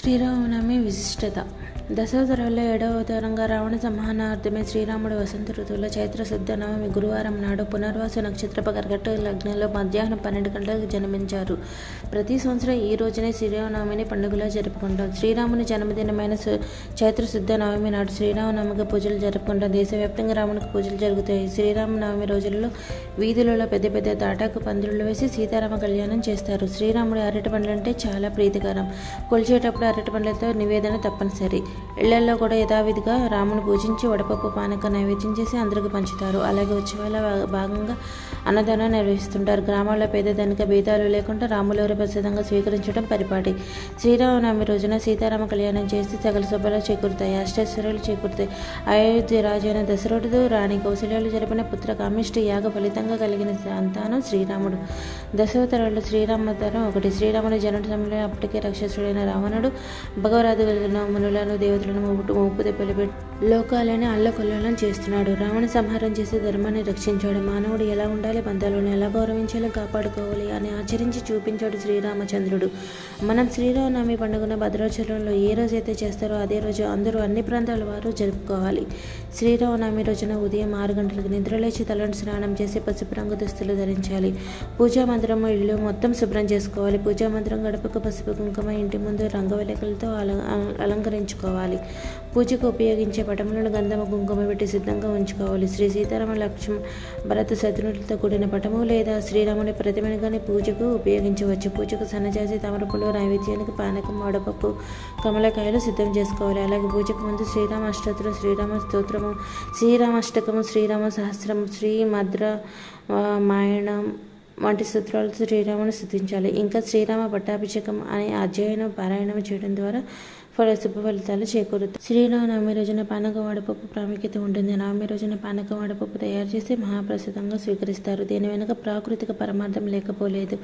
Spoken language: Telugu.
శ్రీరామనవమి విశిష్టత. దశావతారాల్లో 7వ అవతారంగా రావణ సంహానార్థమే శ్రీరాముడు వసంత ఋతువులో చైత్ర శుద్ధ నవమి గురువారం నాడు పునర్వాసు నక్షత్రప కర్కట లగ్నంలో మధ్యాహ్నం 12 గంటలకు జన్మించారు. ప్రతి సంవత్సరం ఈ రోజునే శ్రీరామనవమిని పండుగలా జరుపుకుంటాం. శ్రీరాముని జన్మదినమైన చైత్ర శుద్ధ నవమి నాడు శ్రీరామనవమికి పూజలు జరుపుకుంటాం. దేశవ్యాప్తంగా రామునికి పూజలు జరుగుతాయి. శ్రీరామనవమి రోజుల్లో వీధులలో పెద్ద పెద్ద తాటాకు పందిళ్ళు వేసి సీతారామ కళ్యాణం చేస్తారు. శ్రీరాముడి అరటి పండ్లంటే చాలా ప్రీతికరం. కొలిచేటప్పుడు అరటి పండ్లతో నివేదన తప్పనిసరి. ఇళ్లలో కూడా యథావిధిగా రాముని పూజించి వడపప్పు పానక నైవేద్యం చేసి అందరికి పంచుతారు. అలాగే ఉత్సవాల భాగంగా అన్నదానం నిర్వహిస్తుంటారు. గ్రామాల్లో పేదదానిక భేదాలు లేకుండా రాములవారి ప్రసాదంగా స్వీకరించడం పరిపాటి. శ్రీరామనవమి రోజున సీతారామ కళ్యాణం చేసి సకల శుభాలు చేకూరుతాయి, అష్టైశ్వర్యాలు చేకూరుతాయి. అయోధ్య రాజైన దశరథుడు రాణి కౌశల్యాలు జరిపిన పుత్ర కామిష్టి యాగ ఫలితంగా కలిగిన సంతానం శ్రీరాముడు. దశావతారాల్లో శ్రీరామవతారం ఒకటి. శ్రీరాముని జనన సమయంలో అప్పటికే రాక్షసుడైన రావణుడు భగవరాధులను మునులను దేవతలను ముప్పు దెబ్బలు పెట్టి లోకాలని అల్లకొల్లోలం చేస్తున్నాడు. రావణ సంహారం చేసి ధర్మాన్ని రక్షించాడు. మానవుడు ఎలా ఉండాలి, బంధాలను ఎలా గౌరవించాలి, కాపాడుకోవాలి అని ఆచరించి చూపించాడు శ్రీరామచంద్రుడు. మనం శ్రీరామనవమి పండుగను భద్రాచలంలో ఏ రోజైతే చేస్తారో అదే రోజు అందరూ అన్ని ప్రాంతాల వారు జరుపుకోవాలి. శ్రీరామనవమి రోజున ఉదయం 6 గంటలకు నిద్రలేచి తలను స్నానం చేసి పసుపు రంగు దుస్తులు ధరించాలి. పూజా మందిరం ఇల్లు మొత్తం శుభ్రం చేసుకోవాలి. పూజా మందిరం గడపకు పసుపు కుంకుమ, ఇంటి ముందు రంగవల్లికలతో అలంకరించుకోవాలి. పూజకు ఉపయోగించే పటములను గంధము కుంకుమ పెట్టి సిద్ధంగా ఉంచుకోవాలి. శ్రీ సీతారామ లక్ష్మణ భరత శత్రువులతో కూడిన పటము లేదా శ్రీరాముని ప్రతిమను కానీ పూజకు ఉపయోగించవచ్చు. పూజకు సన్నజాజి తామరపూలు, నైవేద్యానికి పానకం, వడపప్పు, కమలకాయలు సిద్ధం చేసుకోవాలి. అలాగే పూజకు ముందు శ్రీరామ అష్టోత్తరం, శ్రీరామ స్తోత్రము, శ్రీరామష్టకము, శ్రీరామ సహస్రము, శ్రీమద్ర మాయణం వంటి సూత్రాలతో శ్రీరాముని స్తుతించాలి. ఇంకా శ్రీరామ పట్టాభిషేకం అనే అధ్యయనం పారాయణం చేయడం ద్వారా శుభ ఫలితాలు చేకూరుతాయి. శ్రీరామనవమి రోజున పానకం వడపప్పు ప్రాముఖ్యత ఉంటుంది. నవమి రోజున పానకం వడపప్పు తయారు చేసి మహాప్రసాదంగా స్వీకరిస్తారు. దీని వెనుక ప్రాకృతిక పరమార్థం లేకపోలేదు.